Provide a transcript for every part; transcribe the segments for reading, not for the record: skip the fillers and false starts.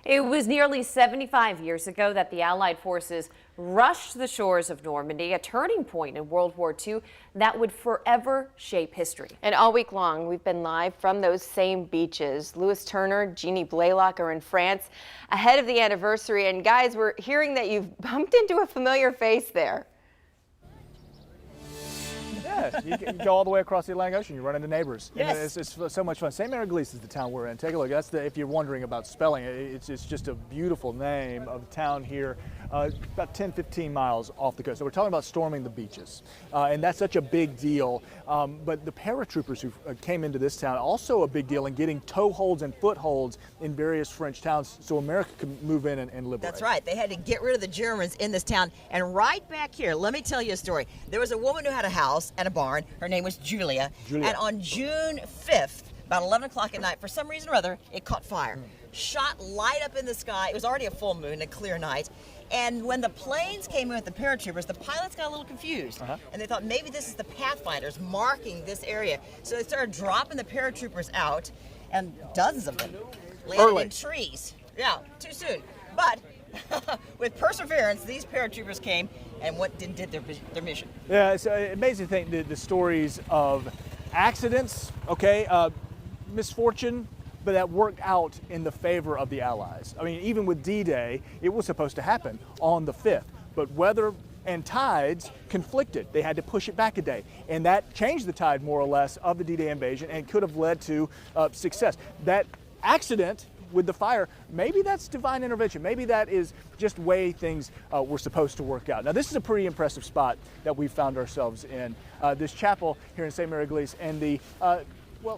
It was nearly 75 years ago that the Allied forces rushed the shores of Normandy, a turning point in World War II that would forever shape history. And all week long, we've been live from those same beaches. Louis Turner, Jeannie Blaylock are in France ahead of the anniversary. And guys, we're hearing that you've bumped into a familiar face there. Yeah, you go all the way across the Atlantic Ocean, you run into neighbors. Yes. It's so much fun. St. Mary Glees is the town we're in. Take a look. That's if you're wondering about spelling it, it's just a beautiful name of a town here, about 10, 15 miles off the coast. So we're talking about storming the beaches, and that's such a big deal. But the paratroopers who came into this town, also a big deal in getting toeholds and footholds in various French towns so America could move in and liberate. That's right. They had to get rid of the Germans in this town. And right back here, let me tell you a story. There was a woman who had a house and a barn. Her name was Julia. And on June 5th, about 11 o'clock at night, for some reason or other, it caught fire. Shot light up in the sky. It was already a full moon, a clear night. And when the planes came in with the paratroopers, the pilots got a little confused. And they thought maybe this is the Pathfinders marking this area. So they started dropping the paratroopers out, and dozens of them landed in trees. Yeah, too soon. But with perseverance, these paratroopers came and did their mission. Yeah, it's amazing to think the stories of accidents, misfortune, but that worked out in the favor of the Allies. I mean, even with D-Day, it was supposed to happen on the 5th, but weather and tides conflicted. They had to push it back a day, and that changed the tide more or less of the D-Day invasion and could have led to success. That accident with the fire, maybe that's divine intervention. Maybe that is just way things were supposed to work out. Now, this is a pretty impressive spot that we found ourselves in. This chapel here in St. Mary Glees, and the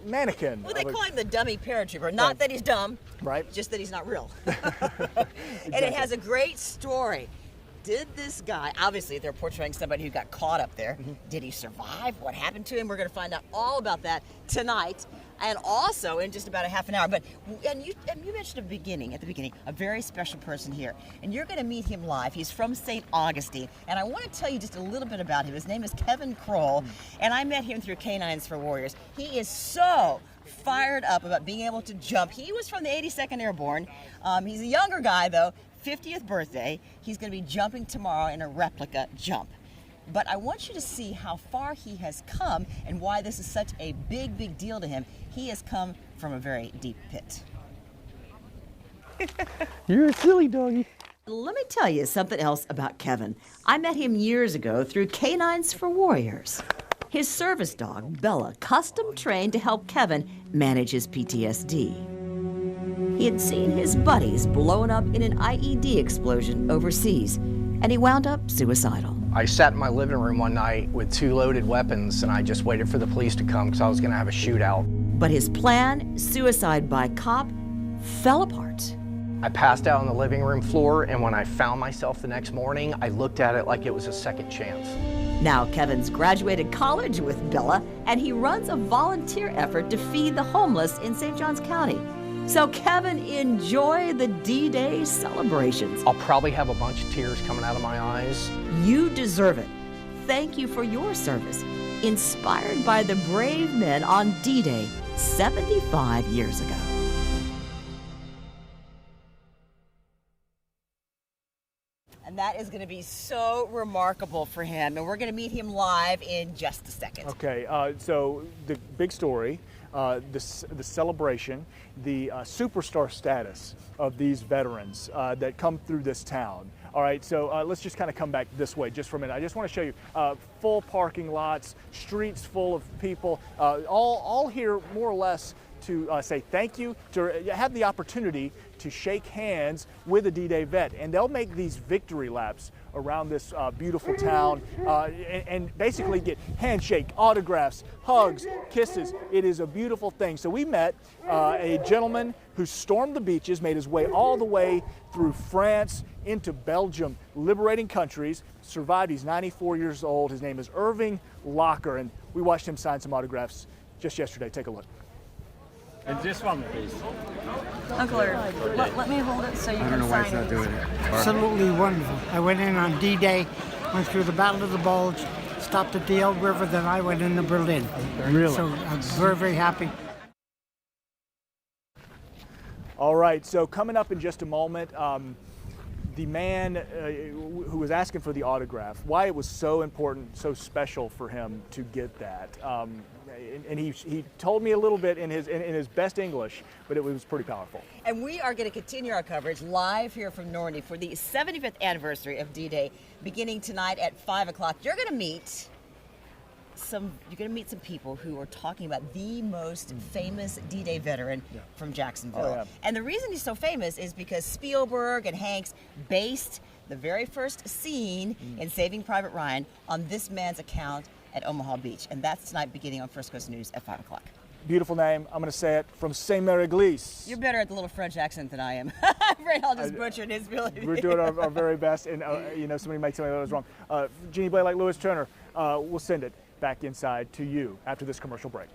mannequin. Well, they call him the dummy paratrooper. Not that he's dumb, right? Just that he's not real. And it has a great story. Did this guy, obviously they're portraying somebody who got caught up there. Did he survive? What happened to him? We're going to find out all about that tonight, and also in just about a half an hour. But you mentioned at the beginning, a very special person here, and you're going to meet him live. He's from St. Augustine, and I want to tell you just a little bit about him. His name is Kevin Kroll, and I met him through Canines for Warriors. He is so fired up about being able to jump. He was from the 82nd Airborne. He's a younger guy though. 50th birthday. He's going to be jumping tomorrow in a replica jump. But I want you to see how far he has come and why this is such a big deal to him. He has come from a very deep pit. You're a silly doggy. Let me tell you something else about Kevin. I met him years ago through Canines for Warriors. His service dog, Bella, custom trained to help Kevin manage his PTSD. He had seen his buddies blown up in an IED explosion overseas, and he wound up suicidal. I sat in my living room one night with 2 loaded weapons, and I just waited for the police to come because I was going to have a shootout. But his plan, suicide by cop, fell apart. I passed out on the living room floor, and when I found myself the next morning, I looked at it like it was a second chance. Now Kevin's graduated college with Bella, and he runs a volunteer effort to feed the homeless in St. Johns County. So Kevin, enjoy the D-Day celebrations. I'll probably have a bunch of tears coming out of my eyes. You deserve it. Thank you for your service, inspired by the brave men on D-Day 75 years ago. And that is going to be so remarkable for him. And we're going to meet him live in just a second. Okay, so the big story, the celebration, the superstar status of these veterans that come through this town. All right, so let's just kind of come back this way just for a minute. I just want to show you full parking lots, streets full of people, all here more or less to say thank you, to have the opportunity to shake hands with a D-Day vet. And they'll make these victory laps around this beautiful town and basically get handshake, autographs, hugs, kisses. It is a beautiful thing. So we met a gentleman who stormed the beaches, made his way all the way through France into Belgium, liberating countries, survived. He's 94 years old. His name is Irving Locker, and we watched him sign some autographs just yesterday. Take a look. And this one, please. Uncle Irv, let me hold it so you can sign it. I don't know why it's not doing it. Absolutely wonderful. I went in on D-Day, went through the Battle of the Bulge, stopped at the Elbe River, then I went into Berlin. Really? So I'm very happy. All right, so coming up in just a moment, the man who was asking for the autograph, why it was so important, so special for him to get that. And he told me a little bit in his best English, but it was pretty powerful. And we are going to continue our coverage live here from Normandy for the 75th anniversary of D-Day, beginning tonight at 5 o'clock. You're going to meet some people who are talking about the most famous D-Day veteran from Jacksonville. Oh, yeah. And the reason he's so famous is because Spielberg and Hanks based the very first scene in Saving Private Ryan on this man's account at Omaha Beach. And that's tonight beginning on First Coast News at 5 o'clock. Beautiful name. I'm going to say it from Saint Mary Église. You're better at the little French accent than I am. I'm afraid I'll just butcher his ability. We're doing our very best, and somebody might tell me that was wrong. Jeannie Blaylock, Lewis Turner, we'll send it back inside to you after this commercial break.